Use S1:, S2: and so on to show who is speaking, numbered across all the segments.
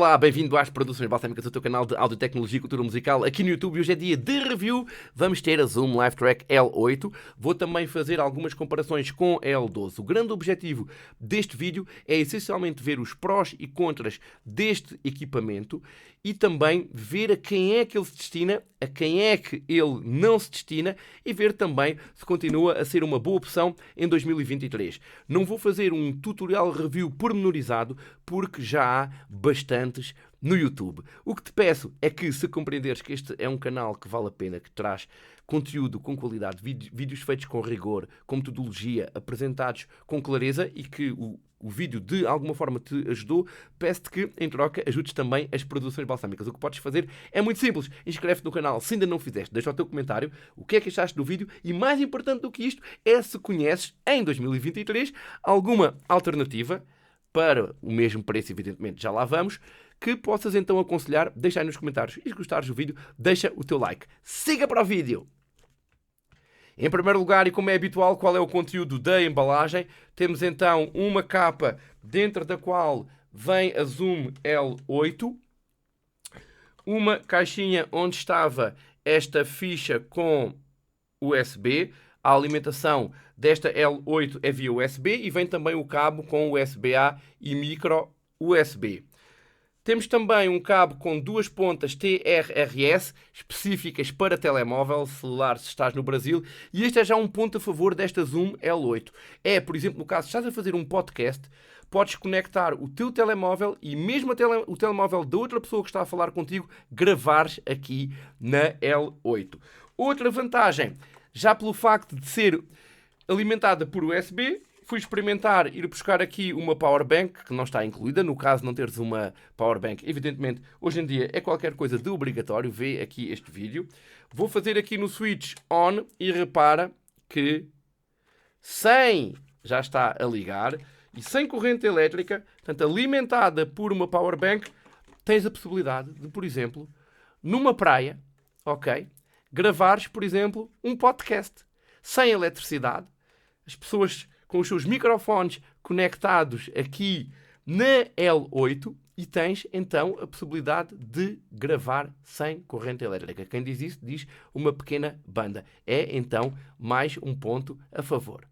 S1: Olá, bem-vindo às Produções Balsâmicas, o teu canal de audiotecnologia e cultura musical aqui no YouTube. Hoje é dia de review, vamos ter a Zoom Live Track L8. Vou também fazer algumas comparações com a L12. O grande objetivo deste vídeo é essencialmente ver os prós e contras deste equipamento e também ver a quem é que ele se destina, a quem é que ele não se destina e ver também se continua a ser uma boa opção em 2023. Não vou fazer um tutorial review pormenorizado porque já há bastantes no YouTube. O que te peço é que, se compreenderes que este é um canal que vale a pena, que traz conteúdo com qualidade, vídeos feitos com rigor, com metodologia, apresentados com clareza e que o vídeo de alguma forma te ajudou, peço-te que, em troca, ajudes também as Produções Balsâmicas. O que podes fazer é muito simples. Inscreve-te no canal se ainda não fizeste, deixa o teu comentário, o que é que achaste do vídeo e, mais importante do que isto, é se conheces, em 2023, alguma alternativa para o mesmo preço, evidentemente, já lá vamos, que possas então aconselhar, deixa aí nos comentários. E se gostares do vídeo, deixa o teu like. Siga para o vídeo! Em primeiro lugar, e como é habitual, qual é o conteúdo da embalagem? Temos então uma capa dentro da qual vem a Zoom L8, uma caixinha onde estava esta ficha com USB, a alimentação desta L8 é via USB e vem também o cabo com USB-A e micro USB. Temos também um cabo com duas pontas TRRS, específicas para telemóvel, celular se estás no Brasil, e este é já um ponto a favor desta Zoom L8. É, por exemplo, no caso, se estás a fazer um podcast, podes conectar o teu telemóvel e mesmo o telemóvel da outra pessoa que está a falar contigo, gravares aqui na L8. Outra vantagem, já pelo facto de ser alimentada por USB, fui experimentar ir buscar aqui uma powerbank, que não está incluída, no caso de não teres uma powerbank, evidentemente, hoje em dia é qualquer coisa de obrigatório, vê aqui este vídeo. Vou fazer aqui no switch on e repara que sem, já está a ligar, e sem corrente elétrica, portanto alimentada por uma powerbank, tens a possibilidade de, por exemplo, numa praia, ok, gravares, por exemplo, um podcast sem eletricidade, as pessoas com os seus microfones conectados aqui na L8 e tens então a possibilidade de gravar sem corrente elétrica. Quem diz isso diz uma pequena banda. É então mais um ponto a favor.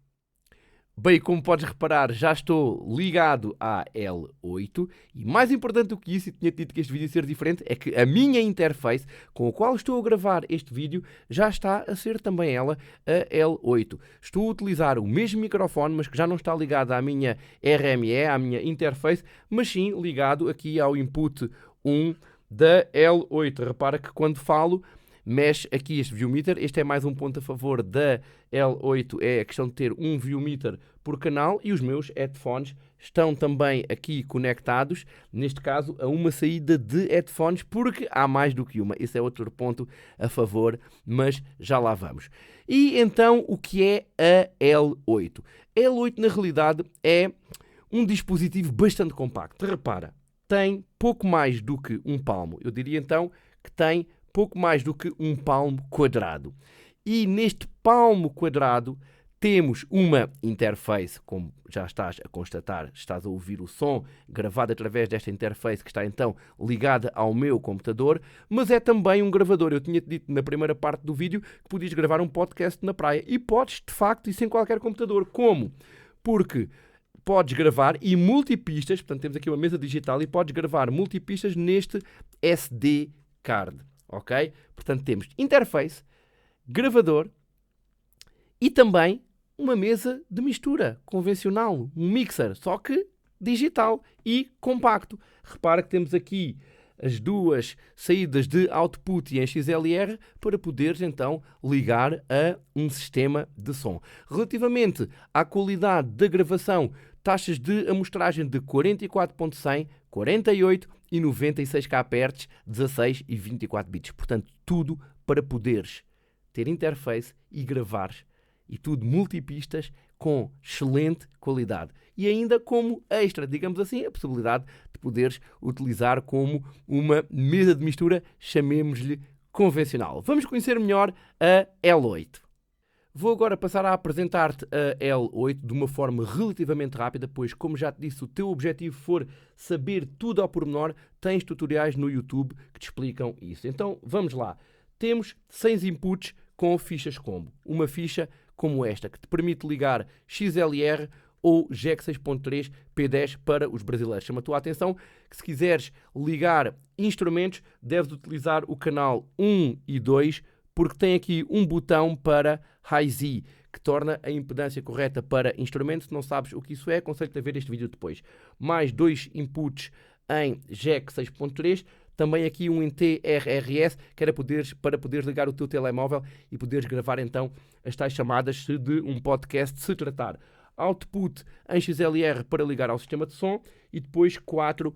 S1: Bem, como podes reparar, já estou ligado à L8 e mais importante do que isso, e tinha dito que este vídeo ia ser diferente, é que a minha interface com a qual estou a gravar este vídeo já está a ser também ela a L8. Estou a utilizar o mesmo microfone, mas que já não está ligado à minha RME, à minha interface, mas sim ligado aqui ao input 1 da L8. Repara que quando falo, mexe aqui este viewmeter. Este é mais um ponto a favor da L8, é a questão de ter um viewmeter por canal e os meus headphones estão também aqui conectados, neste caso a uma saída de headphones, porque há mais do que uma. Esse é outro ponto a favor, mas já lá vamos. E então o que é a L8? A L8 na realidade é um dispositivo bastante compacto. Repara, tem pouco mais do que um palmo. Eu diria então que tem pouco mais do que um palmo quadrado. E neste palmo quadrado temos uma interface, como já estás a constatar, estás a ouvir o som gravado através desta interface que está então ligada ao meu computador, mas é também um gravador. Eu tinha-te dito na primeira parte do vídeo que podias gravar um podcast na praia e podes, de facto, isso em qualquer computador. Como? Porque podes gravar e multipistas, portanto temos aqui uma mesa digital e podes gravar multipistas neste SD card. Ok? Portanto, temos interface, gravador e também uma mesa de mistura convencional, um mixer, só que digital e compacto. Repara que temos aqui as duas saídas de output e em XLR para poderes então ligar a um sistema de som. Relativamente à qualidade da gravação, taxas de amostragem de 44.100, 48 e 96 kHz, 16 e 24 bits. Portanto, tudo para poderes ter interface e gravares. E tudo multipistas com excelente qualidade. E ainda como extra, digamos assim, a possibilidade de poderes utilizar como uma mesa de mistura, chamemos-lhe convencional. Vamos conhecer melhor a L8. Vou agora passar a apresentar-te a L8 de uma forma relativamente rápida, pois, como já te disse, o teu objetivo for saber tudo ao pormenor, tens tutoriais no YouTube que te explicam isso. Então, vamos lá. Temos 6 inputs com fichas combo. Uma ficha como esta, que te permite ligar XLR ou Jack 6.3 P10 para os brasileiros. Chama a tua atenção que se quiseres ligar instrumentos, deves utilizar o canal 1 e 2, porque tem aqui um botão para Hi-Z, que torna a impedância correta para instrumentos. Se não sabes o que isso é, aconselho-te a ver este vídeo depois. Mais 2 inputs em Jack 6.3, também aqui um em TRRS, que era para poderes ligar o teu telemóvel e poderes gravar então as tais chamadas se de um podcast se tratar. Output em XLR para ligar ao sistema de som e depois 4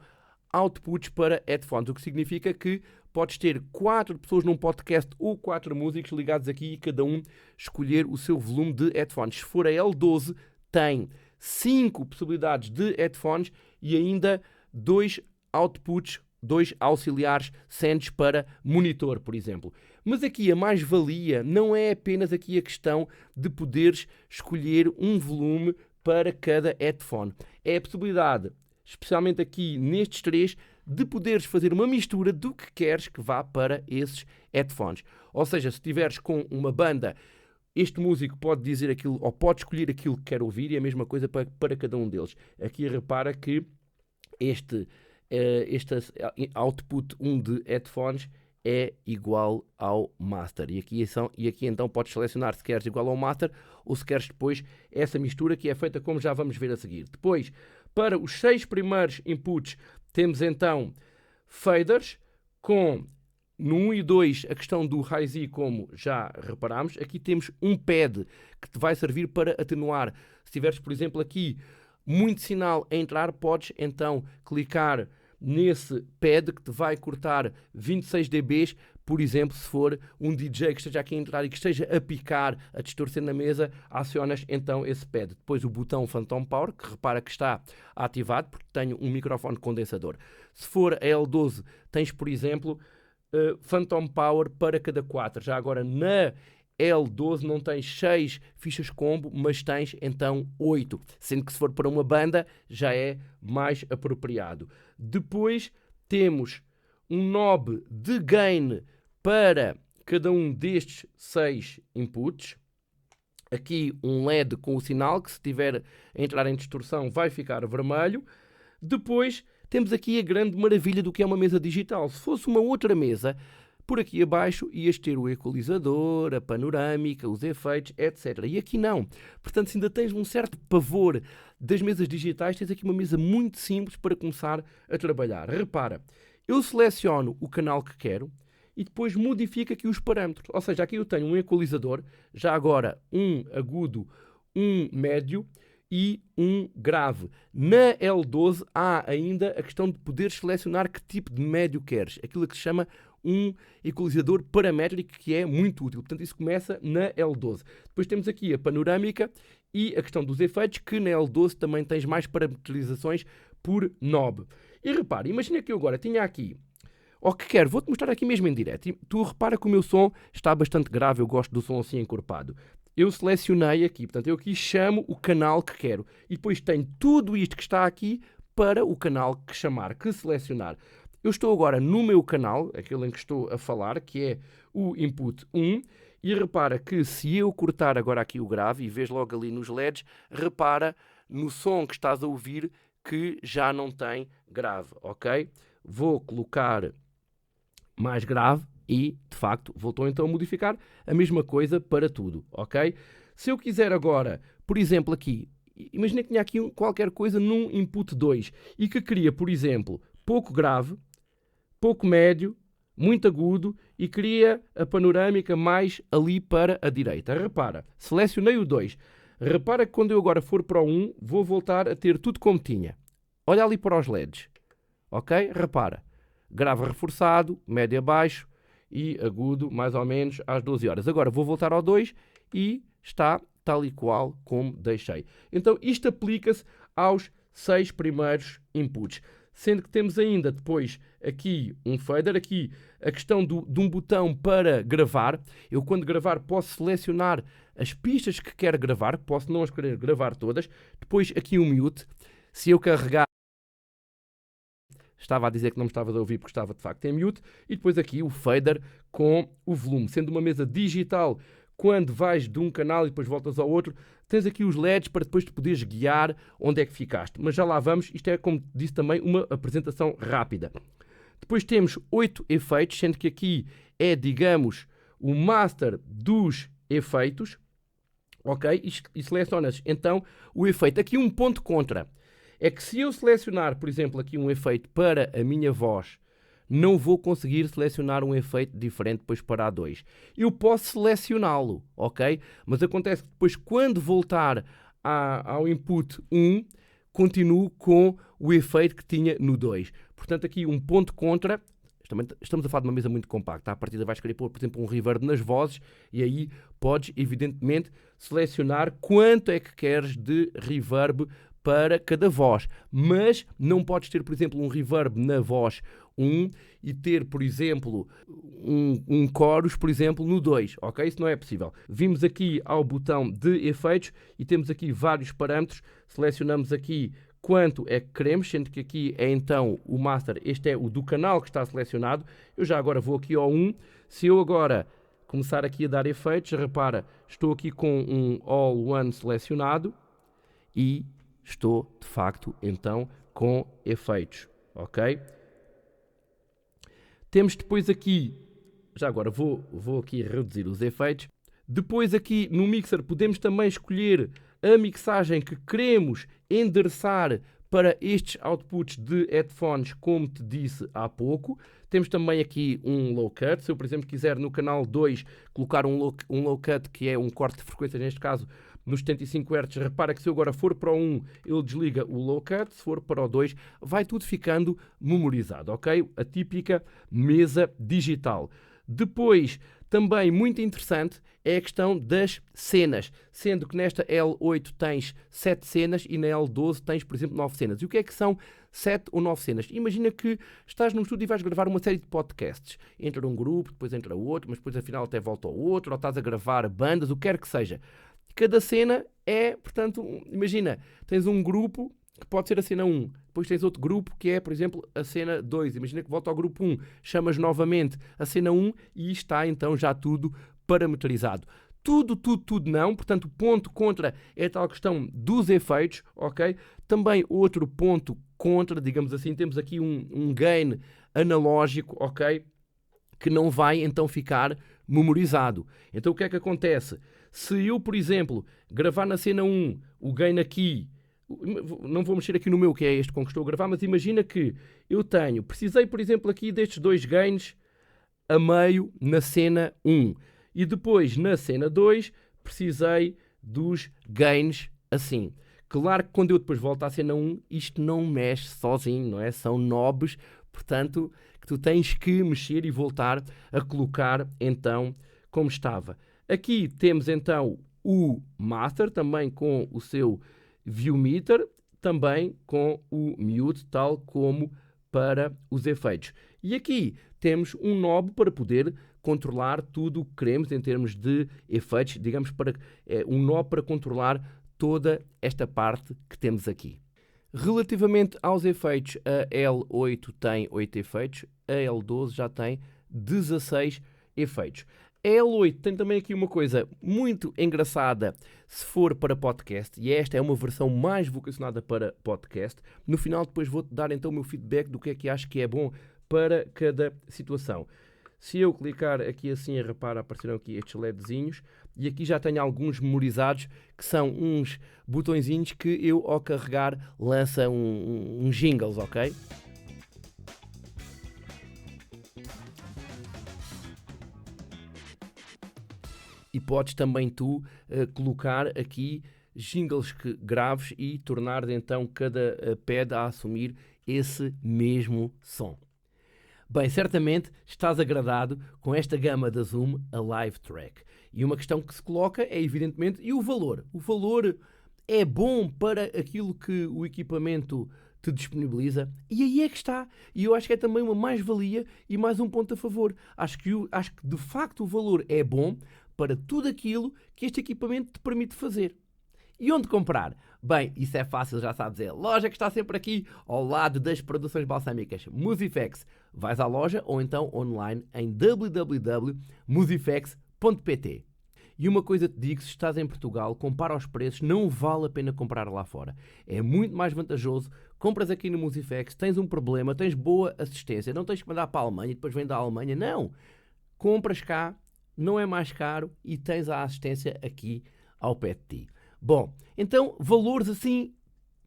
S1: outputs para headphones, o que significa que podes ter 4 pessoas num podcast ou 4 músicos ligados aqui e cada um escolher o seu volume de headphones. Se for a L12, tem 5 possibilidades de headphones e ainda 2 outputs, 2 auxiliares sends para monitor, por exemplo. Mas aqui a mais-valia não é apenas aqui a questão de poderes escolher um volume para cada headphone. É a possibilidade, especialmente aqui nestes 3, de poderes fazer uma mistura do que queres que vá para esses headphones. Ou seja, se estiveres com uma banda, este músico pode dizer aquilo, ou pode escolher aquilo que quer ouvir, e a mesma coisa para cada um deles. Aqui repara que este output 1 de headphones é igual ao master. E aqui então podes selecionar se queres igual ao master ou se queres depois essa mistura que é feita como já vamos ver a seguir. Depois, para os 6 primeiros inputs, temos então faders com no 1 e 2 a questão do Hi-Z, como já reparámos. Aqui temos um pad que te vai servir para atenuar. Se tiveres, por exemplo, aqui muito sinal a entrar, podes então clicar nesse pad que te vai cortar 26 dB, por exemplo, se for um DJ que esteja aqui a entrar e que esteja a picar, a distorcer na mesa, acionas então esse pad. Depois o botão Phantom Power, que repara que está ativado, porque tenho um microfone condensador. Se for a L12, tens, por exemplo, Phantom Power para cada 4. Já agora na L12 não tens 6 fichas combo, mas tens então 8, sendo que se for para uma banda já é mais apropriado. Depois temos um knob de gain para cada um destes 6 inputs. Aqui um LED com o sinal, que se tiver a entrar em distorção vai ficar vermelho. Depois temos aqui a grande maravilha do que é uma mesa digital. Se fosse uma outra mesa, por aqui abaixo ias ter o equalizador, a panorâmica, os efeitos, etc. E aqui não. Portanto, se ainda tens um certo pavor das mesas digitais, tens aqui uma mesa muito simples para começar a trabalhar. Repara, eu seleciono o canal que quero e depois modifico aqui os parâmetros. Ou seja, aqui eu tenho um equalizador, já agora um agudo, um médio e um grave. Na L12 há ainda a questão de poder selecionar que tipo de médio queres. Aquilo que se chama um equalizador paramétrico, que é muito útil. Portanto, isso começa na L12. Depois temos aqui a panorâmica e a questão dos efeitos, que na L12 também tens mais parametrizações por knob. E repara, imagina que eu agora tinha aqui, ou que quero, vou-te mostrar aqui mesmo em direto. E tu repara que o meu som está bastante grave, eu gosto do som assim encorpado. Eu selecionei aqui, portanto, eu aqui chamo o canal que quero. E depois tenho tudo isto que está aqui para o canal que chamar, que selecionar. Eu estou agora no meu canal, aquele em que estou a falar, que é o input 1, e repara que se eu cortar agora aqui o grave, e vês logo ali nos LEDs, repara no som que estás a ouvir que já não tem grave, ok? Vou colocar mais grave e, de facto, voltou então a modificar a mesma coisa para tudo, ok? Se eu quiser agora, por exemplo, aqui, imagina que tinha aqui qualquer coisa num input 2 e que queria, por exemplo, pouco grave, pouco médio, muito agudo e queria a panorâmica mais ali para a direita. Repara, selecionei o 2. Repara que quando eu agora for para o 1, vou voltar a ter tudo como tinha. Olha ali para os LEDs. Ok? Repara. Grave reforçado, médio abaixo e agudo mais ou menos às 12 horas. Agora vou voltar ao 2 e está tal e qual como deixei. Então isto aplica-se aos 6 primeiros inputs. sendo que temos ainda depois aqui um fader, aqui a questão de um botão para gravar. Eu quando gravar posso selecionar as pistas que quero gravar, posso não as querer gravar todas. Depois aqui um mute, se eu carregar, estava a dizer que não me estava a ouvir porque estava de facto em mute, e depois aqui o fader com o volume, sendo uma mesa digital. Quando vais de um canal e depois voltas ao outro, tens aqui os LEDs para depois te poderes guiar onde é que ficaste. Mas já lá vamos, isto é, como disse também, uma apresentação rápida. Depois temos 8 efeitos, sendo que aqui é, digamos, o master dos efeitos, ok? E selecionas então o efeito. Aqui um ponto contra, é que se eu selecionar, por exemplo, aqui um efeito para a minha voz, não vou conseguir selecionar um efeito diferente depois para a 2. Eu posso selecioná-lo, ok? Mas acontece que depois, quando voltar ao input 1, continuo com o efeito que tinha no 2. Portanto, aqui um ponto contra. Estamos a falar de uma mesa muito compacta. À partida vais querer pôr, por exemplo, um reverb nas vozes e aí podes, evidentemente, selecionar quanto é que queres de reverb para cada voz. Mas não podes ter, por exemplo, um reverb na voz 1 e ter, por exemplo, um chorus, por exemplo, no 2, ok? Isso não é possível. Vimos aqui ao botão de efeitos e temos aqui vários parâmetros. Selecionamos aqui quanto é que queremos, sendo que aqui é então o master, este é o do canal que está selecionado. Eu já agora vou aqui ao 1. Se eu agora começar aqui a dar efeitos, repara, estou aqui com um All One selecionado e estou, de facto, então, com efeitos, ok? Temos depois aqui, já agora vou aqui reduzir os efeitos. Depois aqui no mixer podemos também escolher a mixagem que queremos endereçar para estes outputs de headphones, como te disse há pouco. Temos também aqui um low cut. Se eu, por exemplo, quiser no canal 2 colocar um low cut, que é um corte de frequência, neste caso, nos 75 Hz, repara que se eu agora for para o 1, ele desliga o low cut, se for para o 2, vai tudo ficando memorizado, ok? A típica mesa digital. Depois, também muito interessante, é a questão das cenas, sendo que nesta L8 tens 7 cenas e na L12 tens, por exemplo, 9 cenas. E o que é que são 7 ou 9 cenas? Imagina que estás num estúdio e vais gravar uma série de podcasts. Entra um grupo, depois entra outro, mas depois afinal até volta ao outro, ou estás a gravar bandas, o que quer que seja. Cada cena é, portanto, imagina, tens um grupo que pode ser a cena 1, depois tens outro grupo que é, por exemplo, a cena 2. Imagina que volta ao grupo 1, chamas novamente a cena 1 e está então já tudo parametrizado. Tudo não, portanto, o ponto contra é a tal questão dos efeitos, ok? Também outro ponto contra, digamos assim, temos aqui um gain analógico, ok? Que não vai então ficar memorizado. Então o que é que acontece? Se eu, por exemplo, gravar na cena 1, o gain aqui, não vou mexer aqui no meu, que é este com que estou a gravar, mas imagina que eu precisei, por exemplo, aqui destes dois gains a meio na cena 1. E depois, na cena 2, precisei dos gains assim. Claro que quando eu depois volto à cena 1, isto não mexe sozinho, não é? São knobs, portanto, que tu tens que mexer e voltar a colocar, então, como estava. Aqui temos, então, o Master, também com o seu View Meter, também com o Mute, tal como para os efeitos. E aqui temos um knob para poder controlar tudo o que queremos em termos de efeitos, digamos, um knob para controlar toda esta parte que temos aqui. Relativamente aos efeitos, a L8 tem 8 efeitos, a L12 já tem 16 efeitos. A L8 tem também aqui uma coisa muito engraçada se for para podcast, e esta é uma versão mais vocacionada para podcast. No final depois vou-te dar então o meu feedback do que é que acho que é bom para cada situação. Se eu clicar aqui assim, repara, apareceram aqui estes LEDzinhos, e aqui já tenho alguns memorizados, que são uns botõezinhos que eu, ao carregar, lança um jingles, ok? E podes também tu colocar aqui jingles graves e tornar então cada pad a assumir esse mesmo som. Bem, certamente estás agradado com esta gama da Zoom, a Live Track. E uma questão que se coloca é, evidentemente, e o valor? O valor é bom para aquilo que o equipamento te disponibiliza. E aí é que está. E eu acho que é também uma mais-valia e mais um ponto a favor. Acho que de facto o valor é bom para tudo aquilo que este equipamento te permite fazer. E onde comprar? Bem, isso é fácil, já sabes, é a loja que está sempre aqui ao lado das produções balsâmicas Musifex. Vais à loja ou então online em www.musifex.pt. E uma coisa te digo, se estás em Portugal, compara os preços, não vale a pena comprar lá fora. É muito mais vantajoso, compras aqui no Musifex, tens um problema, tens boa assistência, não tens que mandar para a Alemanha e depois vem da Alemanha, não. Compras cá, não é mais caro e tens a assistência aqui ao pé de ti. Bom, então valores assim,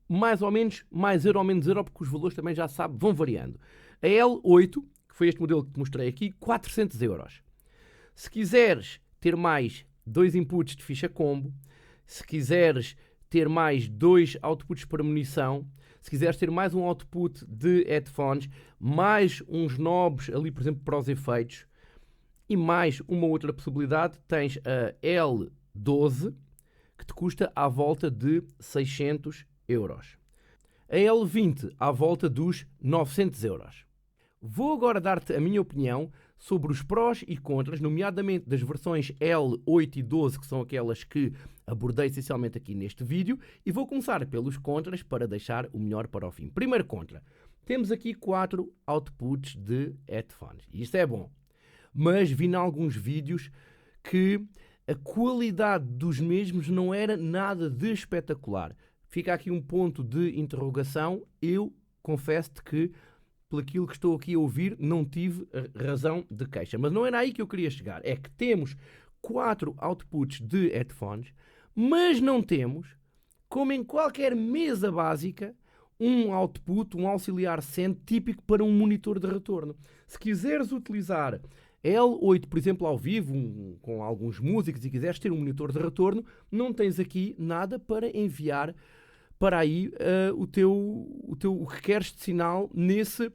S1: mais ou menos, mais euro ou menos euro, porque os valores também já sabe, vão variando. A L8, que foi este modelo que te mostrei aqui, 400 euros. Se quiseres ter mais 2 inputs de ficha combo, se quiseres ter mais 2 outputs para munição, se quiseres ter mais um output de headphones, mais uns knobs ali, por exemplo, para os efeitos, e mais uma outra possibilidade, tens a L12, que te custa à volta de 600 euros. A L20 à volta dos 900 euros. Vou agora dar-te a minha opinião sobre os prós e contras, nomeadamente das versões L8 e 12, que são aquelas que abordei essencialmente aqui neste vídeo, e vou começar pelos contras para deixar o melhor para o fim. Primeiro contra. Temos aqui 4 outputs de headphones. Isto é bom. Mas vi em alguns vídeos que a qualidade dos mesmos não era nada de espetacular. Fica aqui um ponto de interrogação. Eu confesso-te que, pelo aquilo que estou aqui a ouvir, não tive razão de queixa. Mas não era aí que eu queria chegar. É que temos 4 outputs de headphones, mas não temos, como em qualquer mesa básica, um output, um auxiliar SEND típico para um monitor de retorno. Se quiseres utilizar L8, por exemplo, ao vivo, com alguns músicos, e quiseres ter um monitor de retorno, não tens aqui nada para enviar para aí o que queres de sinal nesse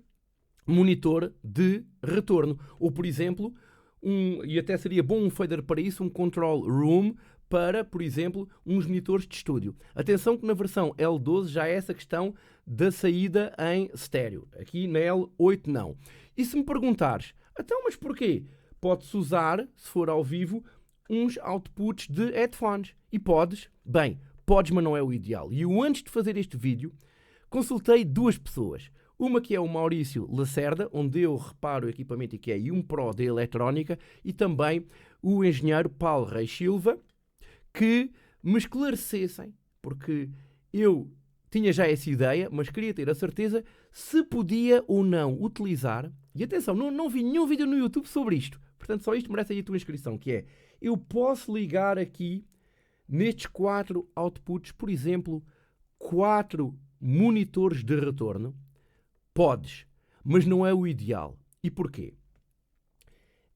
S1: monitor de retorno. Ou, por exemplo, e até seria bom um fader para isso, um control room para, por exemplo, uns monitores de estúdio. Atenção que na versão L12 já é essa questão da saída em estéreo. Aqui na L8 não. E se me perguntares, então, mas porquê? Pode-se usar, se for ao vivo, uns outputs de headphones. E podes? Bem, podes, mas não é o ideal. E eu, antes de fazer este vídeo, consultei 2 pessoas. Uma que é o Maurício Lacerda, onde eu reparo o equipamento e que é um Pro de eletrónica, e também o engenheiro Paulo Reis Silva, que me esclarecessem, porque eu tinha já essa ideia, mas queria ter a certeza se podia ou não utilizar. E atenção, não vi nenhum vídeo no YouTube sobre isto. Portanto, só isto merece aí a tua inscrição, que é, eu posso ligar aqui, nestes 4 outputs, por exemplo, 4 monitores de retorno. Podes, mas não é o ideal. E porquê?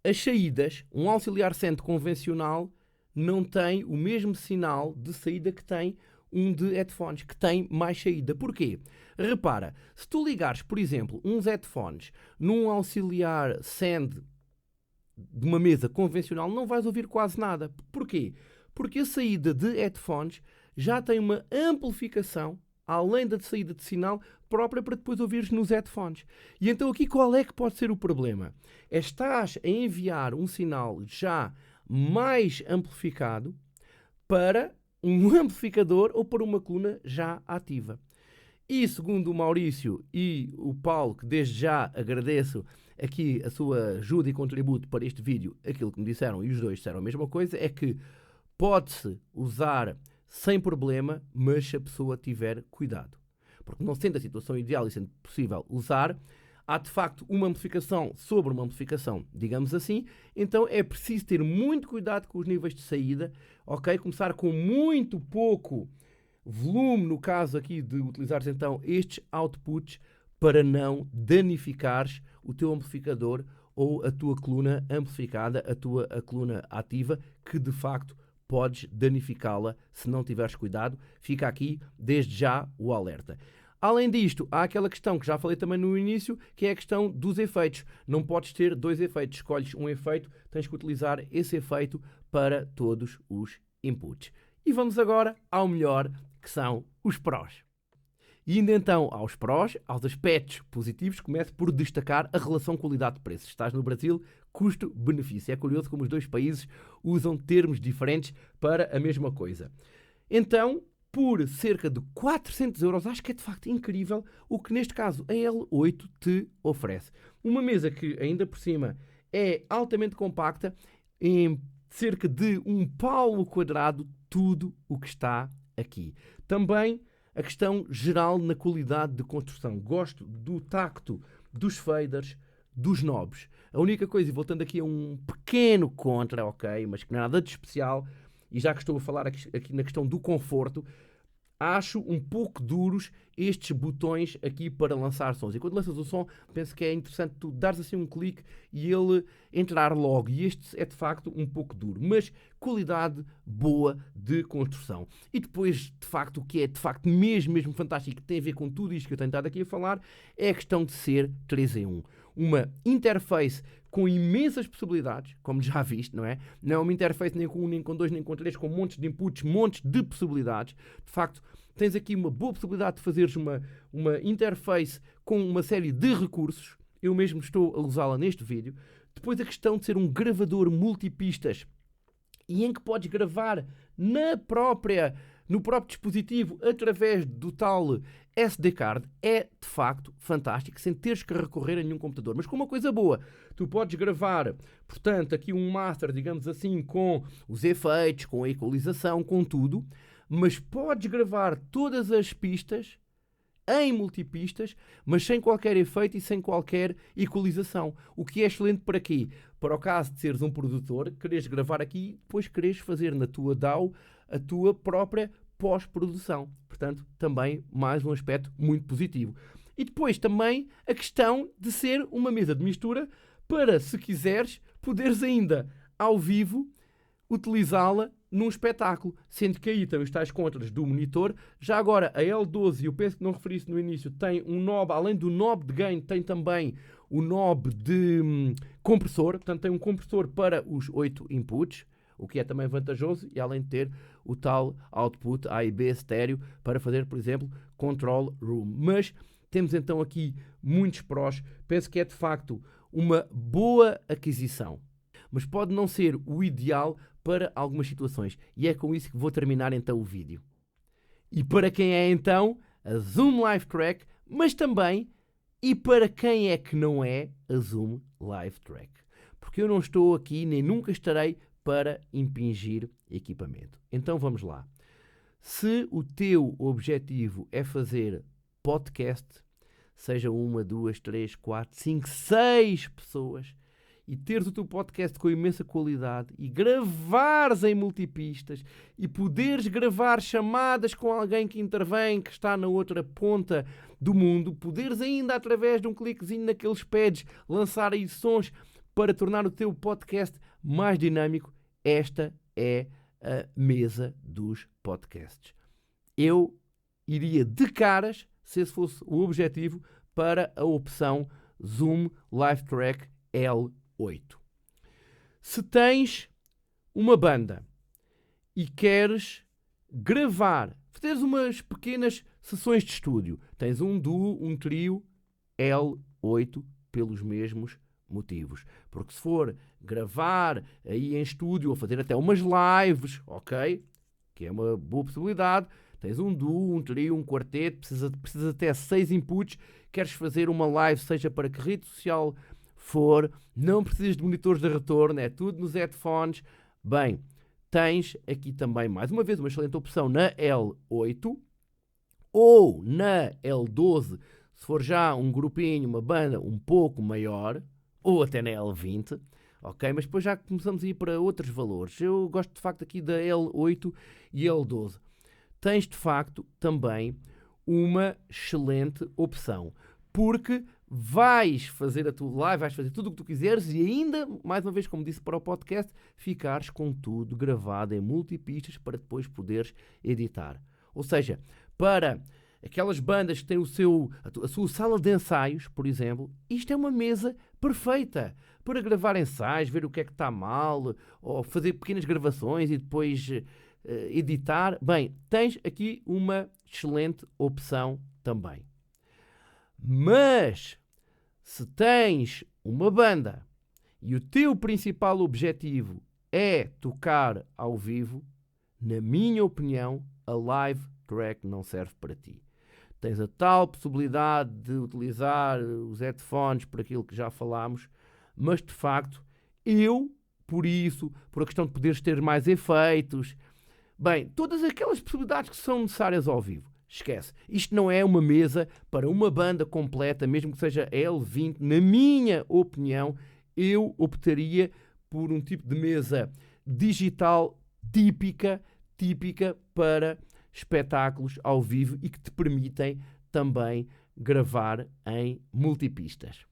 S1: As saídas, um auxiliar SEND convencional não tem o mesmo sinal de saída que tem um de headphones, que tem mais saída. Porquê? Repara, se tu ligares, por exemplo, uns headphones num auxiliar SEND de uma mesa convencional, não vais ouvir quase nada. Porquê? Porque a saída de headphones já tem uma amplificação, além da saída de sinal, própria para depois ouvires nos headphones. E então aqui qual é que pode ser o problema? Estás a enviar um sinal já mais amplificado para um amplificador ou para uma coluna já ativa. E segundo o Maurício e o Paulo, que desde já agradeço aqui a sua ajuda e contributo para este vídeo, aquilo que me disseram, e os dois disseram a mesma coisa, é que pode-se usar sem problema, mas se a pessoa tiver cuidado. Porque não sendo a situação ideal e sendo possível usar, há de facto uma amplificação sobre uma amplificação, digamos assim, então é preciso ter muito cuidado com os níveis de saída, ok? Começar com muito pouco volume, no caso aqui de utilizares então estes outputs, para não danificares o teu amplificador ou a tua coluna amplificada, a coluna ativa, que de facto podes danificá-la se não tiveres cuidado. Fica aqui desde já o alerta. Além disto, há aquela questão que já falei também no início, que é a questão dos efeitos. Não podes ter 2 efeitos. Escolhes um efeito, tens que utilizar esse efeito para todos os inputs. E vamos agora ao melhor, que são os prós. E indo então aos prós, aos aspectos positivos, começo por destacar a relação qualidade-preço. Estás no Brasil, custo-benefício. É curioso como os dois países usam termos diferentes para a mesma coisa. Então, por cerca de 400 euros, acho que é de facto incrível o que neste caso a L8 te oferece. Uma mesa que ainda por cima é altamente compacta, em cerca de 1 palmo quadrado, tudo o que está aqui. Também a questão geral na qualidade de construção. Gosto do tacto dos faders, dos knobs. A única coisa, e voltando aqui a um pequeno contra, ok, mas que não é nada de especial, e já que estou a falar aqui na questão do conforto, acho um pouco duros estes botões aqui para lançar sons. E quando lanças o som, penso que é interessante tu dares assim um clique e ele entrar logo. E este é de facto um pouco duro, mas qualidade boa de construção. E depois, de facto, o que é de facto mesmo fantástico, que tem a ver com tudo isto que eu tenho estado aqui a falar, é a questão de ser 3 em 1. Uma interface com imensas possibilidades, como já viste, não é? Não é uma interface nem com 1, nem com 2, nem com 3, com montes de inputs, montes de possibilidades. De facto, tens aqui uma boa possibilidade de fazeres uma interface com uma série de recursos. Eu mesmo estou a usá-la neste vídeo. Depois a questão de ser um gravador multipistas e em que podes gravar no próprio dispositivo através do tal SD card é de facto fantástico, sem teres que recorrer a nenhum computador. Mas com uma coisa boa, tu podes gravar, portanto, aqui um master, digamos assim, com os efeitos, com a equalização, com tudo, mas podes gravar todas as pistas em multipistas, mas sem qualquer efeito e sem qualquer equalização. O que é excelente para quê? Para o caso de seres um produtor, queres gravar aqui e depois queres fazer na tua DAW a tua própria pós-produção. Portanto, também mais um aspecto muito positivo. E depois também a questão de ser uma mesa de mistura para, se quiseres, poderes ainda, ao vivo, utilizá-la num espetáculo, sendo que aí também estás contras do monitor. Já agora, a L12, eu penso que não referi isso no início, tem um knob, além do knob de gain, tem também o knob de compressor, portanto tem um compressor para os 8 inputs, o que é também vantajoso, e além de ter o tal output A e B estéreo para fazer, por exemplo, control room. Mas temos então aqui muitos prós, penso que é de facto uma boa aquisição, mas pode não ser o ideal para algumas situações. E é com isso que vou terminar então o vídeo. E para quem é então a Zoom Live Track, mas também e para quem é que não é a Zoom Live Track. Porque eu não estou aqui, nem nunca estarei para impingir equipamento. Então vamos lá. Se o teu objetivo é fazer podcast, seja 1, 2, 3, 4, 5, 6 pessoas, e teres o teu podcast com imensa qualidade e gravares em multipistas e poderes gravar chamadas com alguém que intervém, que está na outra ponta do mundo, poderes ainda através de um cliquezinho naqueles pads lançar aí sons para tornar o teu podcast mais dinâmico, esta é a mesa dos podcasts. Eu iria de caras, se esse fosse o objetivo, para a opção Zoom Live Track L8. Se tens uma banda e queres gravar, fazeres umas pequenas sessões de estúdio, tens um duo, um trio, L8 pelos mesmos motivos. Porque se for gravar aí em estúdio ou fazer até umas lives, ok? Que é uma boa possibilidade. Tens um duo, um trio, um quarteto, precisas até 6 inputs, queres fazer uma live, seja para que rede social for, não precisas de monitores de retorno, é tudo nos headphones. Bem, tens aqui também, mais uma vez, uma excelente opção na L8 ou na L12, se for já um grupinho, uma banda um pouco maior, ou até na L20, ok? Mas depois já começamos a ir para outros valores. Eu gosto de facto aqui da L8 e L12. Tens de facto também uma excelente opção, porque vais fazer a tua live, vais fazer tudo o que tu quiseres e ainda, mais uma vez, como disse para o podcast, ficares com tudo gravado em multipistas para depois poderes editar. Ou seja, para aquelas bandas que têm a sua sala de ensaios, por exemplo, isto é uma mesa perfeita para gravar ensaios, ver o que é que está mal, ou fazer pequenas gravações e depois editar. Bem, tens aqui uma excelente opção também. Mas, se tens uma banda e o teu principal objetivo é tocar ao vivo, na minha opinião, a live track não serve para ti. Tens a tal possibilidade de utilizar os headphones por aquilo que já falámos, mas de facto, por a questão de poderes ter mais efeitos, bem, todas aquelas possibilidades que são necessárias ao vivo, esquece. Isto não é uma mesa para uma banda completa, mesmo que seja L20. Na minha opinião, eu optaria por um tipo de mesa digital típica para espetáculos ao vivo e que te permitem também gravar em multipistas.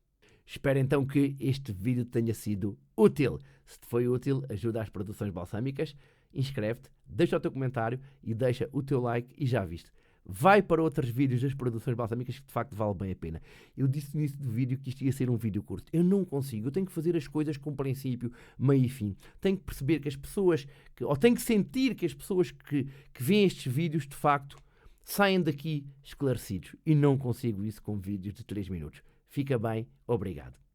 S1: Espero então que este vídeo tenha sido útil. Se te foi útil, ajuda às produções balsâmicas, inscreve-te, deixa o teu comentário e deixa o teu like e já viste. Vai para outros vídeos das produções balsâmicas que de facto vale bem a pena. Eu disse no início do vídeo que isto ia ser um vídeo curto. Eu não consigo, eu tenho que fazer as coisas com princípio, meio e fim. Tenho que perceber que as pessoas, ou tenho que sentir que as pessoas que veem estes vídeos de facto saem daqui esclarecidos. E não consigo isso com vídeos de 3 minutos. Fica bem, obrigado.